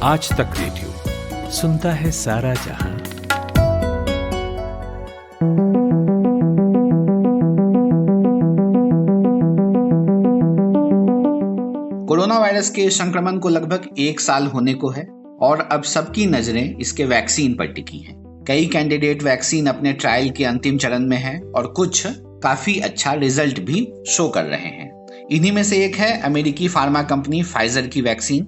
आज तक रेडियो सुनता है सारा जहां। कोरोना वायरस के संक्रमण को लगभग 1 साल होने को है और अब सबकी नजरें इसके वैक्सीन पर टिकी हैं। कई कैंडिडेट वैक्सीन अपने ट्रायल के अंतिम चरण में हैं और कुछ काफी अच्छा रिजल्ट भी शो कर रहे हैं। इन्हीं में से एक है अमेरिकी फार्मा कंपनी फाइजर की वैक्सीन।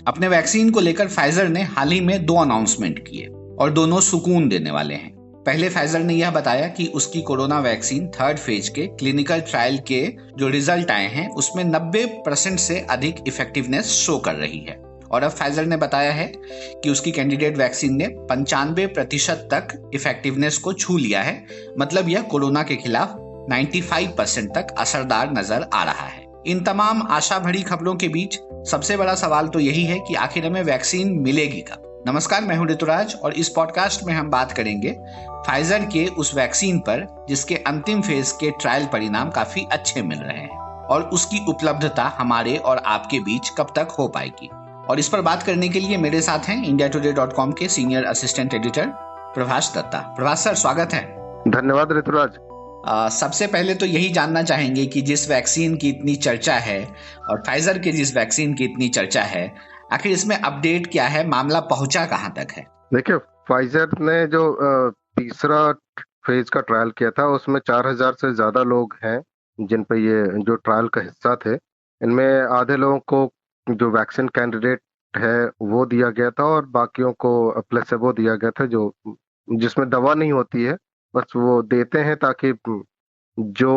अपने वैक्सीन को लेकर फाइजर ने हाल ही में 2 अनाउंसमेंट किए और दोनों सुकून देने वाले हैं। पहले फाइजर ने यह बताया कि उसकी कोरोना वैक्सीन 3rd फेज के क्लिनिकल ट्रायल के जो रिजल्ट आए हैं उसमें 90% से अधिक इफेक्टिवनेस शो कर रही है। और अब फाइजर ने बताया है कि उसकी कैंडिडेट वैक्सीन ने 95% तक इफेक्टिवनेस को छू लिया है। मतलब यह कोरोना के खिलाफ 95% तक असरदार नजर आ रहा है। इन तमाम आशा भरी खबरों के बीच सबसे बड़ा सवाल तो यही है कि आखिर हमें वैक्सीन मिलेगी कब। नमस्कार, मैं हूं ऋतुराज और इस पॉडकास्ट में हम बात करेंगे फाइजर के उस वैक्सीन पर जिसके अंतिम फेज के ट्रायल परिणाम काफी अच्छे मिल रहे हैं और उसकी उपलब्धता हमारे और आपके बीच कब तक हो पाएगी। और इस पर बात करने के लिए मेरे साथ हैं indiatoday.com के senior assistant editor Prabhash Dutta. Prabhash sir, स्वागत है। धन्यवाद ऋतुराज। सबसे पहले तो यही जानना चाहेंगे कि जिस वैक्सीन की इतनी चर्चा है और फाइजर के जिस वैक्सीन की इतनी चर्चा है, आखिर इसमें अपडेट क्या है, मामला पहुंचा कहां तक है? देखिए, फाइजर ने जो तीसरा फेज का ट्रायल किया था उसमें 4000 से ज्यादा लोग हैं जिन पे ये जो ट्रायल का हिस्सा थे। इनमें आधे लोगों को जो वैक्सीन कैंडिडेट है वो दिया गया था और बाकियों को प्लेसेबो दिया गया था, जो जिसमें दवा नहीं होती है, बस वो देते हैं ताकि जो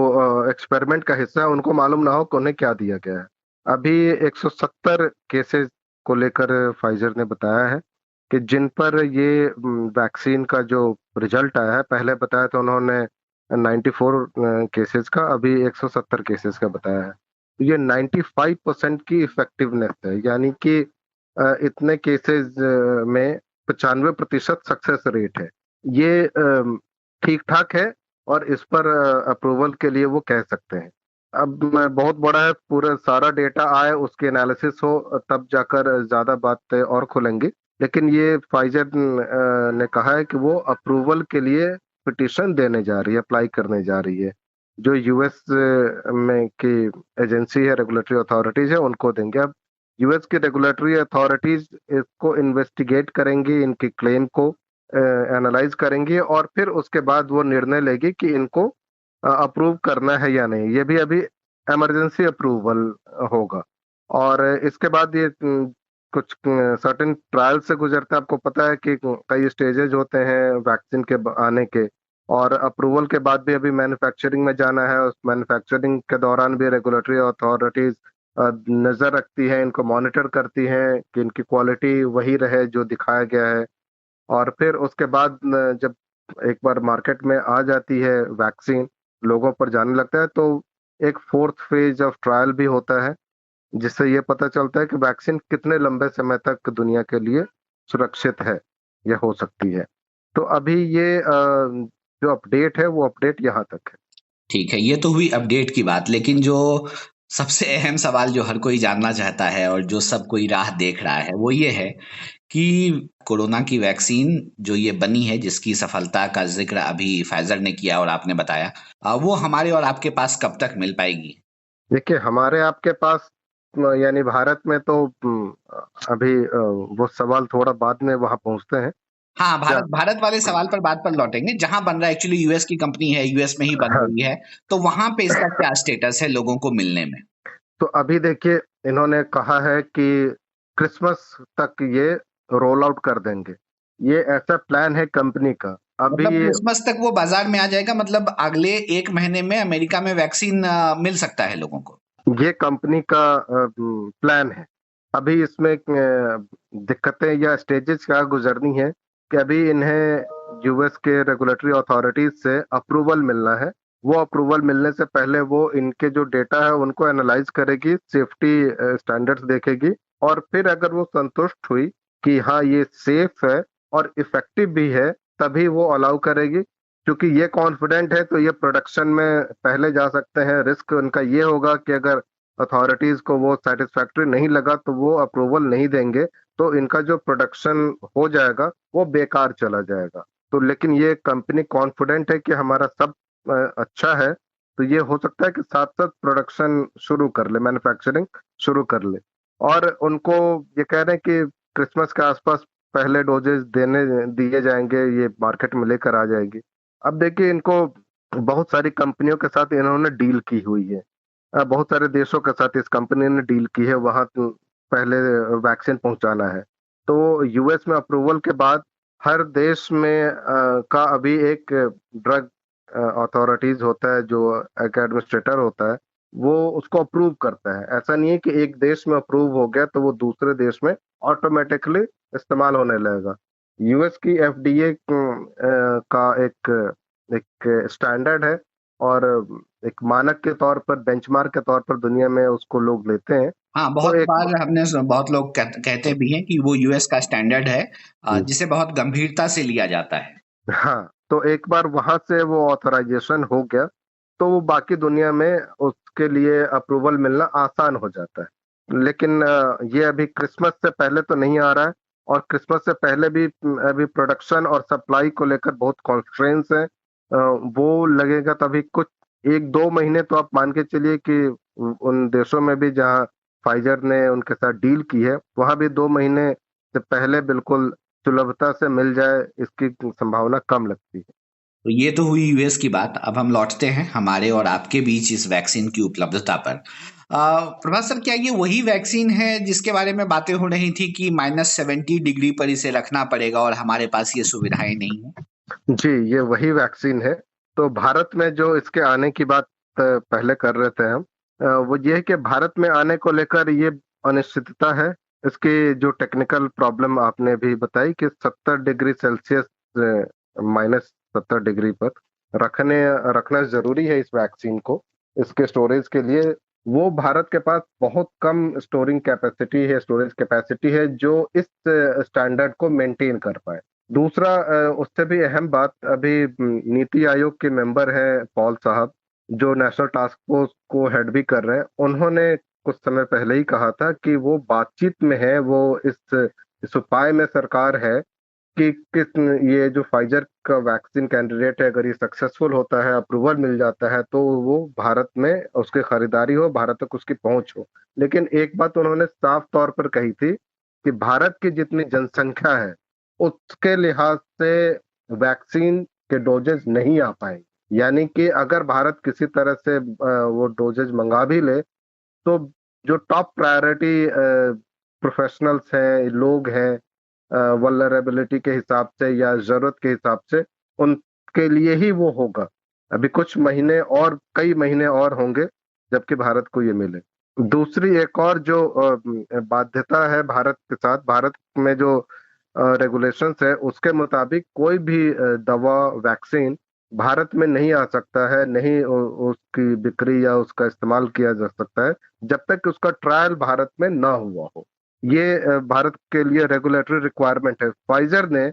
एक्सपेरिमेंट का हिस्सा है उनको मालूम ना हो कि उन्हें क्या दिया गया है। अभी 170 केसेस को लेकर फाइजर ने बताया है कि जिन पर ये वैक्सीन का जो रिजल्ट आया है, पहले बताया था उन्होंने 94 केसेस का, अभी 170 केसेस का बताया है। तो ये 95% की इफेक्टिवनेस है, यानी कि इतने केसेस में 95% सक्सेस रेट है। ये ठीक ठाक है और इस पर अप्रूवल के लिए वो कह सकते हैं। अब बहुत बड़ा है, पूरा सारा डेटा आए, उसके एनालिसिस हो, तब जाकर ज्यादा बातें और खुलेंगी। लेकिन ये फाइजर ने कहा है कि वो अप्रूवल के लिए पिटीशन देने जा रही है, अप्लाई करने जा रही है। जो यूएस में की एजेंसी है, रेगुलेटरी अथॉरिटीज है, उनको देंगे। अब यूएस की रेगुलेटरी अथॉरिटीज इसको इन्वेस्टिगेट करेंगी, इनकी क्लेम को एनालाइज करेंगी और फिर उसके बाद वो निर्णय लेगी कि इनको अप्रूव करना है या नहीं। ये भी अभी इमरजेंसी अप्रूवल होगा और इसके बाद ये कुछ सर्टेन ट्रायल से गुजरता है। आपको पता है कि कई स्टेजेस होते हैं वैक्सीन के आने के, और अप्रूवल के बाद भी अभी मैन्युफैक्चरिंग में जाना है। उस मैन्युफैक्चरिंग के दौरान भी रेगुलेटरी अथॉरिटीज नजर रखती हैं, इनको मॉनिटर करती हैं कि इनकी क्वालिटी वही रहे जो दिखाया गया है। और फिर उसके बाद जब एक बार मार्केट में आ जाती है वैक्सीन, लोगों पर जाने लगता है, तो एक 4th फेज ऑफ ट्रायल भी होता है जिससे ये पता चलता है कि वैक्सीन कितने लंबे समय तक दुनिया के लिए सुरक्षित है या हो सकती है। तो अभी ये जो अपडेट है वो अपडेट यहाँ तक है। ठीक है, ये तो हुई अपडेट की बात, लेकिन जो सबसे अहम सवाल जो हर कोई जानना चाहता है और जो सब कोई राह देख रहा है वो ये है कि कोरोना की वैक्सीन जो ये बनी है, जिसकी सफलता का जिक्र अभी फाइजर ने किया और आपने बताया, वो हमारे और आपके पास कब तक मिल पाएगी? देखिए, हमारे आपके पास यानी भारत में तो अभी वो सवाल थोड़ा बाद में वहां पहुंचते हैं। हाँ, भारत वाले सवाल पर बात पर लौटेंगे। जहां बन रहा है, एक्चुअली यूएस की कंपनी है, यूएस में ही बन हाँ, रही है, तो वहां पे इसका क्या स्टेटस है लोगों को मिलने में? तो अभी देखिए, इन्होंने कहा है कि क्रिसमस तक ये रोल आउट कर देंगे। ये ऐसा प्लान है कंपनी का। अभी मतलब क्रिसमस तक वो बाजार में आ जाएगा, मतलब अगले 1 महीने में अमेरिका में वैक्सीन मिल सकता है लोगों को। ये कंपनी का प्लान है। अभी इसमें दिक्कतें या स्टेजेस क्या गुजरनी है कि अभी इन्हें यूएस के रेगुलेटरी अथॉरिटीज से अप्रूवल मिलना है। वो अप्रूवल मिलने से पहले वो इनके जो डेटा है उनको एनालाइज करेगी, सेफ्टी स्टैंडर्ड्स देखेगी और फिर अगर वो संतुष्ट हुई कि हाँ ये सेफ है और इफेक्टिव भी है, तभी वो अलाउ करेगी। क्योंकि ये कॉन्फिडेंट है तो ये प्रोडक्शन में पहले जा सकते हैं। रिस्क उनका ये होगा कि अगर अथॉरिटीज को वो सेटिस्फैक्टरी नहीं लगा तो वो अप्रूवल नहीं देंगे, तो इनका जो प्रोडक्शन हो जाएगा वो बेकार चला जाएगा। तो लेकिन ये कंपनी कॉन्फिडेंट है कि हमारा सब अच्छा है, तो ये हो सकता है कि साथ साथ प्रोडक्शन शुरू कर ले, मैन्युफैक्चरिंग शुरू कर ले। और उनको ये कह रहे हैं कि क्रिसमस के आसपास पहले डोजेस देने दिए जाएंगे, ये मार्केट में लेकर आ जाएगी। अब देखिए, इनको बहुत सारी कंपनियों के साथ इन्होंने डील की हुई है, बहुत सारे देशों के साथ इस कंपनी ने डील की है, वहां पहले वैक्सीन पहुंचाना है। तो यूएस में अप्रूवल के बाद हर देश में का अभी एक ड्रग अथॉरिटीज होता है, जो एक एडमिनिस्ट्रेटर होता है, वो उसको अप्रूव करता है। ऐसा नहीं है कि एक देश में अप्रूव हो गया तो वो दूसरे देश में ऑटोमेटिकली इस्तेमाल होने लगेगा। यूएस की एफडीए का एक एक स्टैंडर्ड है, और एक मानक के तौर पर, बेंचमार्क के तौर पर दुनिया में उसको लोग लेते हैं। हाँ, तो बहुत एक बार बहुत लोग कहते भी हैं कि वो यूएस का स्टैंडर्ड है, हम्म, जिसे बहुत गंभीरता से लिया जाता है। हाँ, तो एक बार वहां से वो ऑथराइजेशन हो गया तो वो बाकी दुनिया में उसके लिए अप्रूवल मिलना आसान हो जाता है। लेकिन ये अभी क्रिसमस से पहले तो नहीं आ रहा है, और क्रिसमस से पहले भी अभी प्रोडक्शन और सप्लाई को लेकर बहुत कॉन्स्ट्रेंट्स है। वो लगेगा तभी कुछ 1-2 महीने तो आप मान के चलिए कि उन देशों में भी जहाँ फाइजर ने उनके साथ डील की है, वहां भी 2 महीने से पहले बिल्कुल सुलभता से मिल जाए, इसकी संभावना कम लगती है। तो ये तो हुई यूएस की बात। अब हम लौटते हैं हमारे और आपके बीच इस वैक्सीन की उपलब्धता पर। प्रभात सर, क्या ये वही वैक्सीन है जिसके बारे में बातें हो रही थी कि -70 डिग्री पर इसे रखना पड़ेगा और हमारे पास ये सुविधाएं नहीं है? जी, ये वही वैक्सीन है। तो भारत में जो इसके आने की बात पहले कर रहे थे हम, वो ये है कि भारत में आने को लेकर ये अनिश्चितता है। इसकी जो टेक्निकल प्रॉब्लम आपने भी बताई कि 70 डिग्री सेल्सियस -70 डिग्री पर रखने रखना ज़रूरी है इस वैक्सीन को, इसके स्टोरेज के लिए। वो भारत के पास बहुत कम स्टोरेज कैपेसिटी है जो इस स्टैंडर्ड को मेंटेन कर पाए। दूसरा, उससे भी अहम बात, अभी नीति आयोग के मेंबर हैं पॉल साहब, जो नेशनल टास्क फोर्स को हेड भी कर रहे हैं। उन्होंने कुछ समय पहले ही कहा था कि वो बातचीत में है, वो इस उपाय में सरकार है कि किस ये जो फाइजर का वैक्सीन कैंडिडेट है, अगर ये सक्सेसफुल होता है, अप्रूवल मिल जाता है, तो वो भारत में उसकी खरीदारी हो, भारत तक उसकी पहुंच हो। लेकिन एक बात उन्होंने साफ तौर पर कही थी कि भारत की जितनी जनसंख्या है उसके लिहाज से वैक्सीन के डोजेज नहीं आ पाएंगे। यानी कि अगर भारत किसी तरह से वो डोजेज मंगा भी ले, तो जो टॉप प्रायोरिटी प्रोफेशनल्स हैं, लोग हैं, वल्नरेबिलिटी के हिसाब से या जरूरत के हिसाब से, उनके लिए ही वो होगा। अभी कुछ महीने और, कई महीने और होंगे जबकि भारत को ये मिले। दूसरी एक और जो बाध्यता है भारत के साथ, भारत में जो रेगुलेशंस है उसके मुताबिक कोई भी दवा, वैक्सीन भारत में नहीं आ सकता है, नहीं उसकी बिक्री या उसका इस्तेमाल किया जा सकता है जब तक कि उसका ट्रायल भारत में ना हुआ हो। ये भारत के लिए रेगुलेटरी रिक्वायरमेंट है। फाइजर ने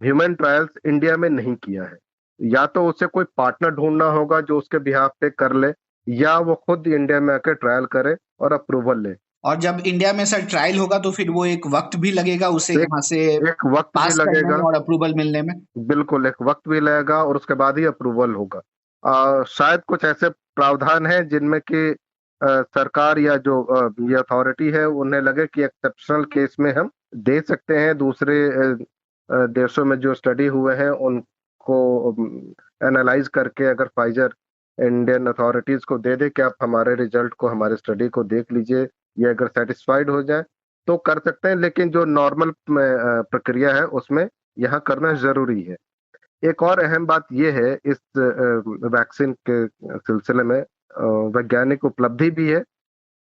ह्यूमन ट्रायल्स इंडिया में नहीं किया है। या तो उसे कोई पार्टनर ढूंढना होगा जो उसके बिहाफ पे कर ले, या वो खुद इंडिया में आकर ट्रायल करे और अप्रूवल ले। और जब इंडिया में सर ट्रायल होगा तो फिर वो एक वक्त भी लगेगा उसे एक यहाँ से एक वक्त भी पास करने लगेगा, में और अप्रूवल मिलने में। बिल्कुल एक वक्त भी लगेगा, और उसके बाद ही अप्रूवल होगा। शायद कुछ ऐसे प्रावधान हैं जिनमें कि सरकार या जो ये अथॉरिटी है उन्हें लगे कि एक्सेप्शनल केस में हम दे सकते हैं। दूसरे देशों में जो स्टडी हुए हैं उनको एनालाइज करके अगर फाइजर इंडियन अथॉरिटीज को दे दे कि आप हमारे रिजल्ट को, हमारे स्टडी को देख लीजिए, ये अगर सेटिस्फाइड हो जाए तो कर सकते हैं। लेकिन जो नॉर्मल प्रक्रिया है उसमें यहाँ करना जरूरी है। एक और अहम बात यह है इस वैक्सीन के सिलसिले में, वैज्ञानिक उपलब्धि भी है,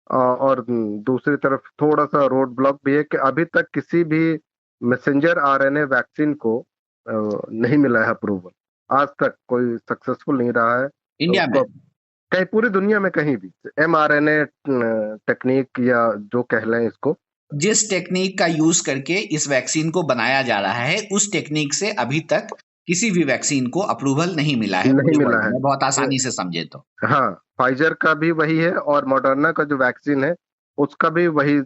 और दूसरी तरफ थोड़ा सा रोड ब्लॉक भी है कि अभी तक किसी भी मैसेंजर आरएनए वैक्सीन को नहीं मिला है अप्रूवल। आज तक कोई सक्सेसफुल नहीं रहा है इंडिया में उसको, कहीं पूरी दुनिया में कहीं भी। एमआरएनए टेक्निक या जो कह लें इसको, जिस टेक्निक का यूज करके इस वैक्सीन को बनाया जा रहा है, उस टेक्निक से अभी तक किसी भी वैक्सीन को अप्रूवल नहीं मिला है नहीं पूरे मिला वर्ल्ड है। में, बहुत आसानी से समझे तो। हाँ, फाइजर का भी वही है और मॉडर्ना का जो वैक्सीन है उसका भी वही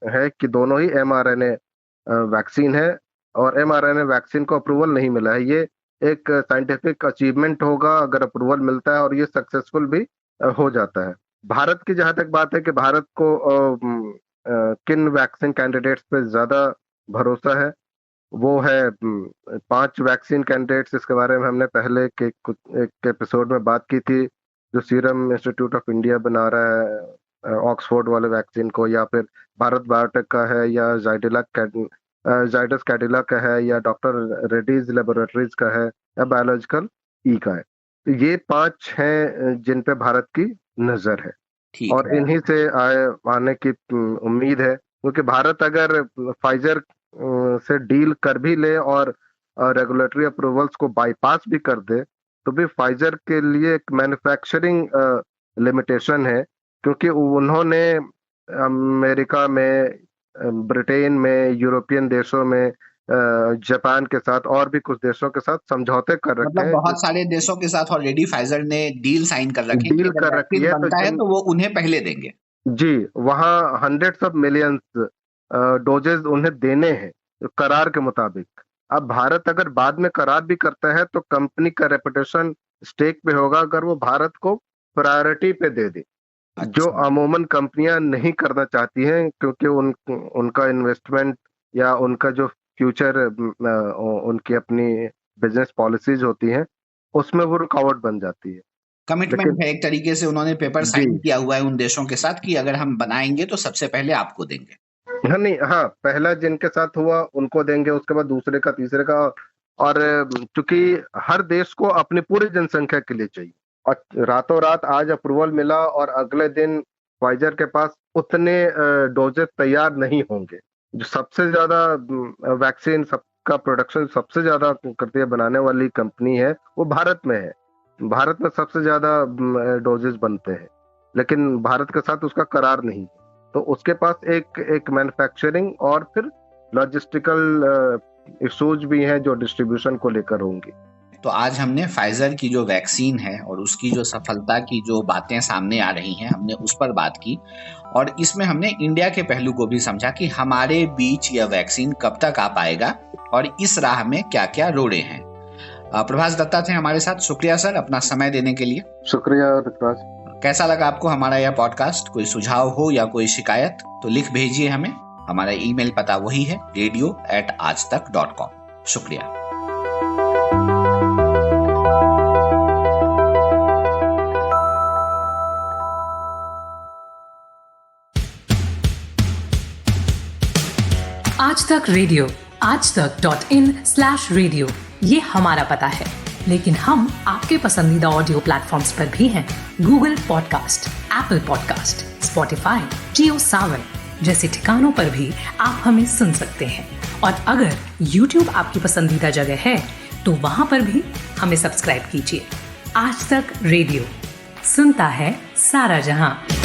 है कि दोनों ही mRNA वैक्सीन है, और mRNA वैक्सीन को अप्रूवल नहीं मिला है। ये एक साइंटिफिक अचीवमेंट होगा अगर अप्रूवल मिलता है, और ये सक्सेसफुल भी हो जाता है। भारत की जहां तक बात है कि भारत को किन वैक्सीन कैंडिडेट्स पे ज्यादा भरोसा है, वो है 5 वैक्सीन कैंडिडेट्स। इसके बारे में हमने पहले के एक एपिसोड में बात की थी, जो सीरम इंस्टीट्यूट ऑफ इंडिया बना रहा है ऑक्सफोर्ड वाले वैक्सीन को, या फिर भारत बायोटेक का है, या जाइडस कैडिला का है, या डॉक्टर रेड्डीज लेबोरेटरीज का है, या बायोलॉजिकल ई का है। तो ये 5 हैं जिन पे भारत की नजर है, ठीक और है। इन्हीं से आने की उम्मीद है, क्योंकि भारत अगर फाइजर से डील कर भी ले और रेगुलेटरी अप्रूवल्स को बाईपास भी कर दे, तो भी फाइजर के लिए एक मैन्युफैक्चरिंग लिमिटेशन है, क्योंकि उन्होंने अमेरिका में, ब्रिटेन में, यूरोपियन देशों में, जापान के साथ और भी कुछ देशों के साथ समझौते कर रखे मतलब हैं। बहुत सारे देशों के साथ ऑलरेडी फाइजर ने डील साइन कर रखी है कि डील अगर कर रखी वैक्सीन है, बनता है तो वो उन्हें पहले देंगे। जी, वहाँ हंड्रेड्स ऑफ मिलियंस डोजेज उन्हें देने हैं करार के मुताबिक। अब भारत अगर बाद में करार भी करता है तो कंपनी का रेपुटेशन स्टेक पे होगा अगर वो भारत को प्रायोरिटी पे दे दे, जो अच्छा, अमूमन कंपनियां नहीं करना चाहती हैं, क्योंकि उनका इन्वेस्टमेंट या उनका जो फ्यूचर उनकी अपनी बिजनेस पॉलिसीज होती हैं, उसमें वो रुकावट बन जाती है। कमिटमेंट लेकिन है एक तरीके से, उन्होंने पेपर जी, साइन किया हुआ है उन देशों के साथ कि अगर हम बनाएंगे तो सबसे पहले आपको देंगे। हाँ नहीं, हाँ, पहला जिनके साथ हुआ उनको देंगे, उसके बाद दूसरे का, तीसरे का, और चूंकि हर देश को अपनी पूरी जनसंख्या के लिए चाहिए, और रातों रात आज अप्रूवल मिला और अगले दिन फाइजर के पास उतने डोजेस तैयार नहीं होंगे। जो सबसे ज्यादा वैक्सीन सबका प्रोडक्शन सबसे ज्यादा करती है बनाने वाली कंपनी है, वो भारत में है। भारत में सबसे ज्यादा डोजेस बनते हैं, लेकिन भारत के साथ उसका करार नहीं है, तो उसके पास एक मैन्युफैक्चरिंग और फिर लॉजिस्टिकल इश्यूज भी हैं जो डिस्ट्रीब्यूशन को लेकर होंगी। तो आज हमने फाइजर की जो वैक्सीन है और उसकी जो सफलता की जो बातें सामने आ रही हैं, हमने उस पर बात की, और इसमें हमने इंडिया के पहलू को भी समझा कि हमारे बीच यह वैक्सीन कब तक आ पाएगा और इस राह में क्या क्या रोड़े हैं। प्रभास दत्ता थे हमारे साथ। शुक्रिया सर अपना समय देने के लिए। शुक्रिया ऋतुराज। कैसा लगा आपको हमारा यह पॉडकास्ट? कोई सुझाव हो या कोई शिकायत तो लिख भेजिए हमें। हमारा ईमेल पता वही है, radio@aajtak.com। शुक्रिया। आज तक रेडियो, aajtak.in/radio, ये हमारा पता है, लेकिन हम आपके पसंदीदा ऑडियो प्लेटफॉर्म्स पर भी हैं। Google podcast, Apple podcast, Spotify, Jio Saavn जैसे ठिकानों पर भी आप हमें सुन सकते हैं। और अगर YouTube आपकी पसंदीदा जगह है तो वहां पर भी हमें सब्सक्राइब कीजिए। आज तक रेडियो, सुनता है सारा जहां।